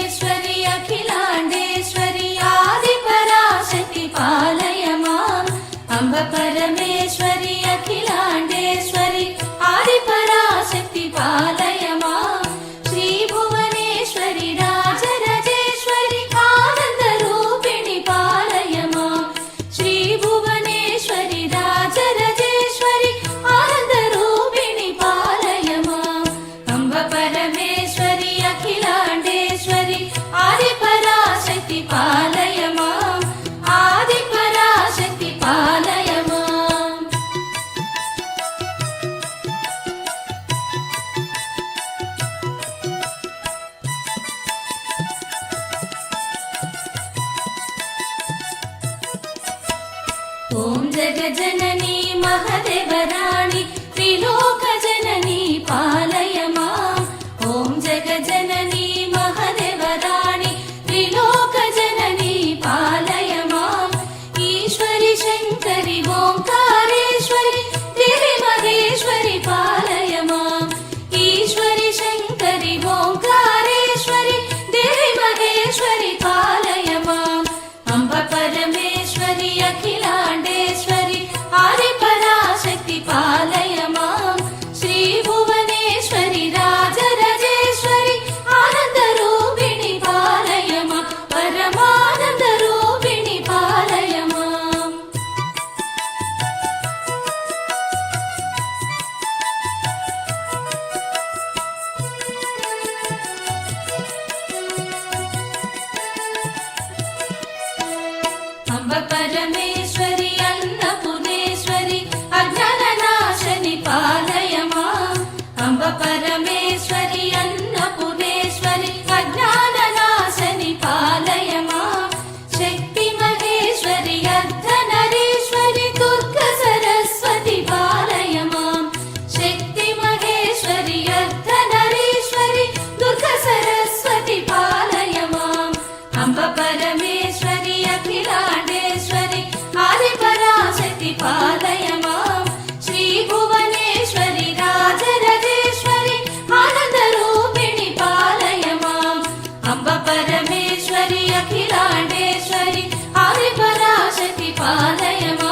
परमेश्वरि अखिलाण्डेश्वरि आदिपराशक्ति पालय माम् अम्ब परमेश्वरि अखिलाण्डेश्वरि आदिपराशक्ति पालय माम् श्री भुवनेश्वरि राजराजेश्वरि आनन्दरूपिणि पालय माम् श्री भुवनेश्वरि राजराजेश्वरि आनन्दरूपिणि पालय माम् अम्ब परमेश्वरि अखिलाण्डेश्वरि आदिपराशक्ति पालय माम् आदिपराशक्ति पालय माम् ॐ जगज्जननी महदेवराणि त्रिलोकजननी पालय माम् ॐ जगज्जननी महदेवराणि त्रिलोकजननी पालय माम् ईश्वरि शङ्करि ओङ्कारेश्वरि गिरिमहेश्वरि पालय माम् ईश्वरि शङ्करि ओङ्कारेश्वरि गिरिमहेश्वरि पालय माम् अम्ब परमेश्वरि अखिलाण्डेश्वरि आदिपराशक्ति पालय माम् श्री भुवनेश्वरि राजराजेश्वरि आनन्दरूपिणि पालय माम् परमानन्दरूपिणि पालय माम् अम्ब परमेश्वरि अन्नपूर्णेश्वरि अज्ञाननाशनि पालय माम् अम्ब परमेश्वरि अन्नपूर्णेश्वरि अज्ञाननाशनि पालय माम् शक्ति महेश्वरि अर्धनरीश्वरि दुर्गा सरस्वति पालय माम् शक्ति महेश्वरि अर्धनरीश्वरि दुर्गा सरस्वति पालय माम् अम्ब परमेश्वरि अखिलाण्डेश्वरि आदिपराशक्ति पालय माम् श्री भुवनेश्वरि राजराजेश्वरि आनन्दरूपिणि पालय माम् अम्ब परमेश्वरि अखिलाण्डेश्वरि आदिपराशक्ति पालय माम्